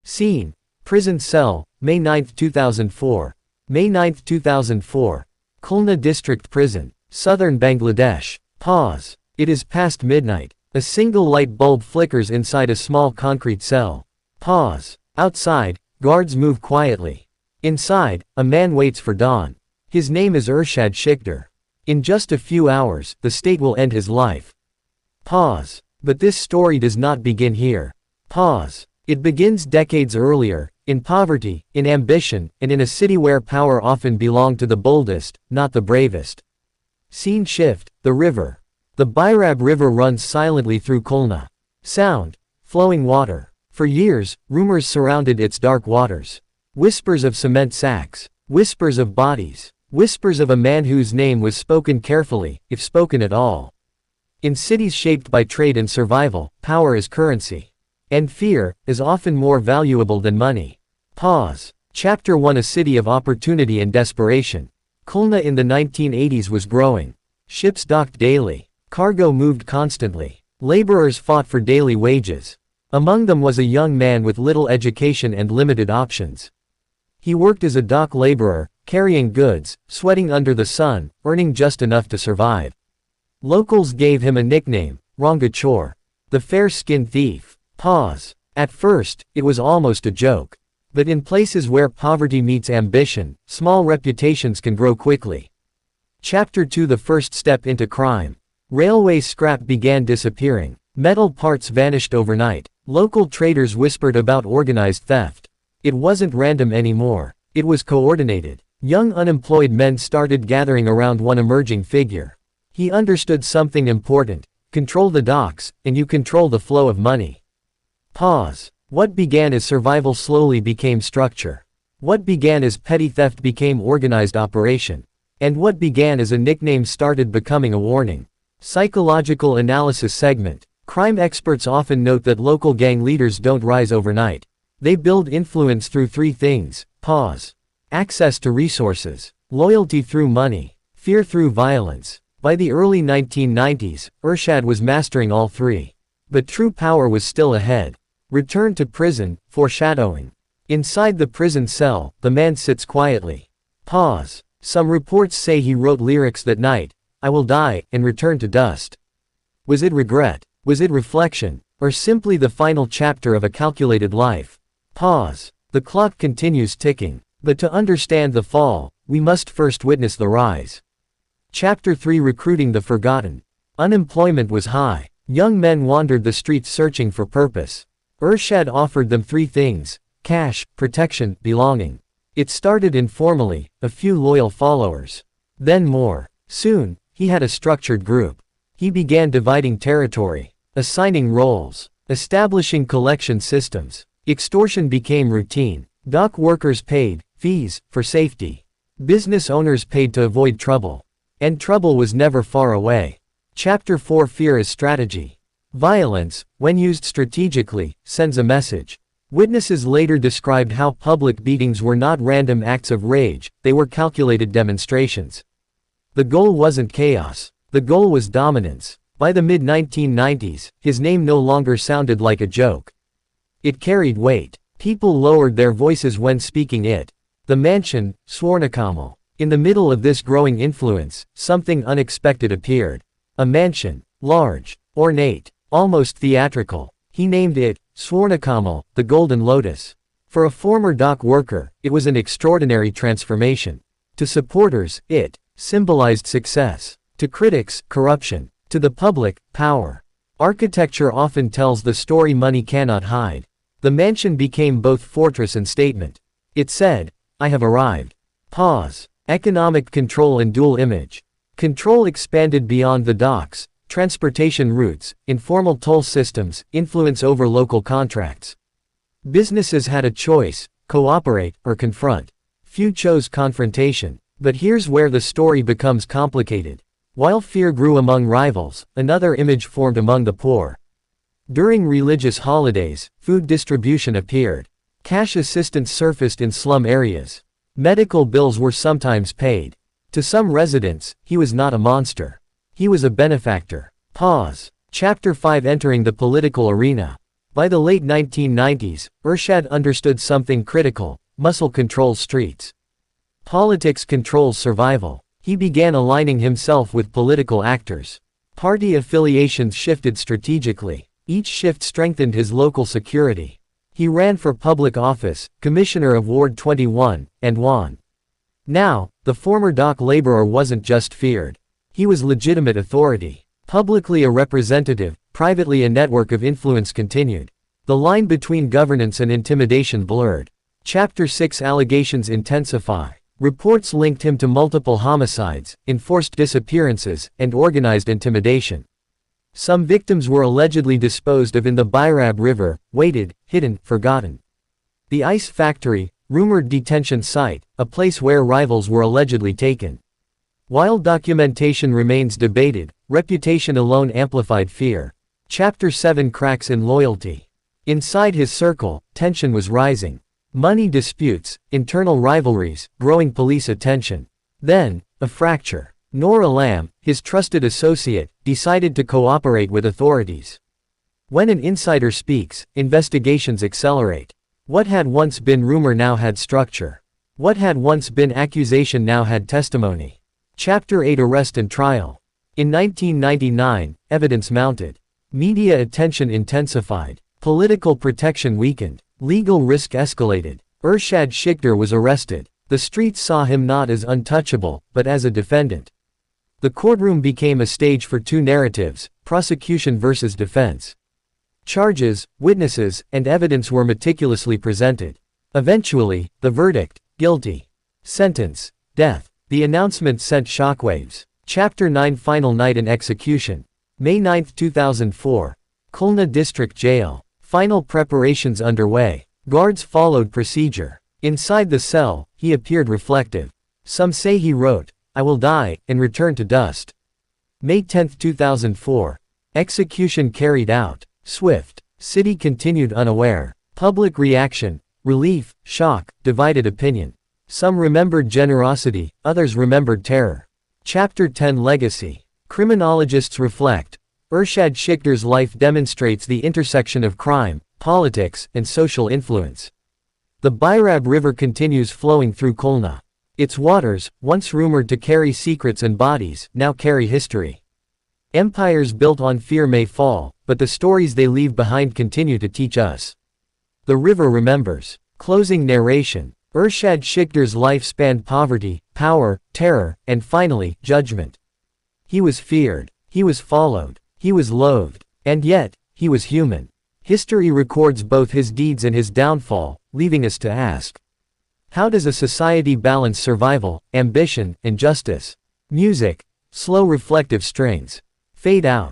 Scene: prison cell, May 9, 2004. May 9, 2004. Khulna District Prison, southern Bangladesh. Pause. It is past midnight. A single light bulb flickers inside a small concrete cell. Pause. Outside, guards move quietly. Inside, a man waits for dawn. His name is Irshad Shikhar. In just a few hours, the state will end his life. Pause. But this story does not begin here. Pause. It begins decades earlier, in poverty, in ambition, and in a city where power often belonged to the boldest, not the bravest. Scene shift: the river. The Bairab River runs silently through Khulna. Sound: flowing water. For years, rumors surrounded its dark waters. Whispers of cement sacks. Whispers of bodies. Whispers of a man whose name was spoken carefully, if spoken at all. In cities shaped by trade and survival, power is currency. And fear is often more valuable than money. Pause. Chapter 1: A city of opportunity and desperation. Khulna in the 1980s was growing. Ships docked daily. Cargo moved constantly. Laborers fought for daily wages. Among them was a young man with little education and limited options. He worked as a dock laborer, carrying goods, sweating under the sun, earning just enough to survive. Locals gave him a nickname, Rangachor, the fair-skinned thief. Pause. At first, it was almost a joke. But in places where poverty meets ambition, small reputations can grow quickly. Chapter 2: The first step into crime. Railway scrap began disappearing. Metal parts vanished overnight. Local traders whispered about organized theft. It wasn't random anymore. It was coordinated. Young unemployed men started gathering around one emerging figure. He understood something important: control the docks, and you control the flow of money. Pause. What began as survival slowly became structure. What began as petty theft became organized operation. And what began as a nickname started becoming a warning. Psychological analysis segment. Crime experts often note that local gang leaders don't rise overnight. They build influence through three things. Pause. Access to resources. Loyalty through money. Fear through violence. By the early 1990s, Irshad was mastering all three. But true power was still ahead. Return to prison, foreshadowing. Inside the prison cell, the man sits quietly. Pause. Some reports say he wrote lyrics that night: "I will die, and return to dust." Was it regret? Was it reflection? Or simply the final chapter of a calculated life? Pause. The clock continues ticking. But to understand the fall, we must first witness the rise. Chapter 3: Recruiting the Forgotten. Unemployment was high. Young men wandered the streets searching for purpose. Irshad offered them three things: cash, protection, belonging. It started informally, a few loyal followers. Then more. Soon, he had a structured group. He began dividing territory, assigning roles, establishing collection systems. Extortion became routine. Dock workers paid fees for safety. Business owners paid to avoid trouble. And trouble was never far away. Chapter 4: Fear as Strategy. Violence, when used strategically, sends a message. Witnesses later described how public beatings were not random acts of rage, they were calculated demonstrations. The goal wasn't chaos. The goal was dominance. By the mid-1990s, his name no longer sounded like a joke. It carried weight. People lowered their voices when speaking it. The mansion, Swarnakamal. In the middle of this growing influence, something unexpected appeared. A mansion. Large. Ornate. Almost theatrical. He named it Swarnakamal, the Golden Lotus. For a former dock worker, it was an extraordinary transformation. To supporters, it symbolized success. To critics, corruption. To the public, power. Architecture often tells the story money cannot hide. The mansion became both fortress and statement. It said, "I have arrived." Pause. Economic control and dual image. Control expanded beyond the docks. Transportation routes, informal toll systems, influence over local contracts. Businesses had a choice: cooperate or confront. Few chose confrontation. But here's where the story becomes complicated. While fear grew among rivals, another image formed among the poor. During religious holidays, food distribution appeared. Cash assistance surfaced in slum areas. Medical bills were sometimes paid. To some residents, he was not a monster. He was a benefactor. Pause. Chapter 5: Entering the Political Arena. By the late 1990s, Ershad understood something critical: muscle controls streets. Politics controls survival. He began aligning himself with political actors. Party affiliations shifted strategically. Each shift strengthened his local security. He ran for public office, commissioner of Ward 21, and won. Now, the former dock laborer wasn't just feared. He was legitimate authority. Publicly a representative, privately a network of influence continued. The line between governance and intimidation blurred. Chapter 6 Allegations intensify. Reports linked him to multiple homicides, enforced disappearances, and organized intimidation. Some victims were allegedly disposed of in the Bairab River, weighted, hidden, forgotten. The ice factory, rumored detention site, a place where rivals were allegedly taken. While documentation remains debated, reputation alone amplified fear. Chapter 7 Cracks in loyalty. Inside his circle, tension was rising. Money disputes, internal rivalries, growing police attention. Then, a fracture. Noor Alam, his trusted associate, decided to cooperate with authorities. When an insider speaks, investigations accelerate. What had once been rumor now had structure. What had once been accusation now had testimony. Chapter 8 Arrest and Trial. In 1999, evidence mounted. Media attention intensified. Political protection weakened. Legal risk escalated. Ershad Shikhar was arrested. The streets saw him not as untouchable, but as a defendant. The courtroom became a stage for two narratives: prosecution versus defense. Charges, witnesses, and evidence were meticulously presented. Eventually, the verdict: guilty. Sentence: death. The announcement sent shockwaves. Chapter 9 Final Night in Execution. May 9, 2004. Khulna District Jail. Final preparations underway. Guards followed procedure. Inside the cell, he appeared reflective. Some say he wrote, "I will die, and return to dust." May 10, 2004. Execution carried out. Swift. City continued unaware. Public reaction: relief, shock, divided opinion. Some remembered generosity, others remembered terror. Chapter 10 Legacy. Criminologists reflect. Ershad Shikhar's life demonstrates the intersection of crime, politics, and social influence. The Bairab River continues flowing through Khulna. Its waters, once rumored to carry secrets and bodies, now carry history. Empires built on fear may fall, but the stories they leave behind continue to teach us. The river remembers. Closing narration. Ershad Shikhar's life spanned poverty, power, terror, and finally, judgment. He was feared. He was followed. He was loathed. And yet, he was human. History records both his deeds and his downfall, leaving us to ask: how does a society balance survival, ambition, and justice? Music. Slow reflective strings. Fade out.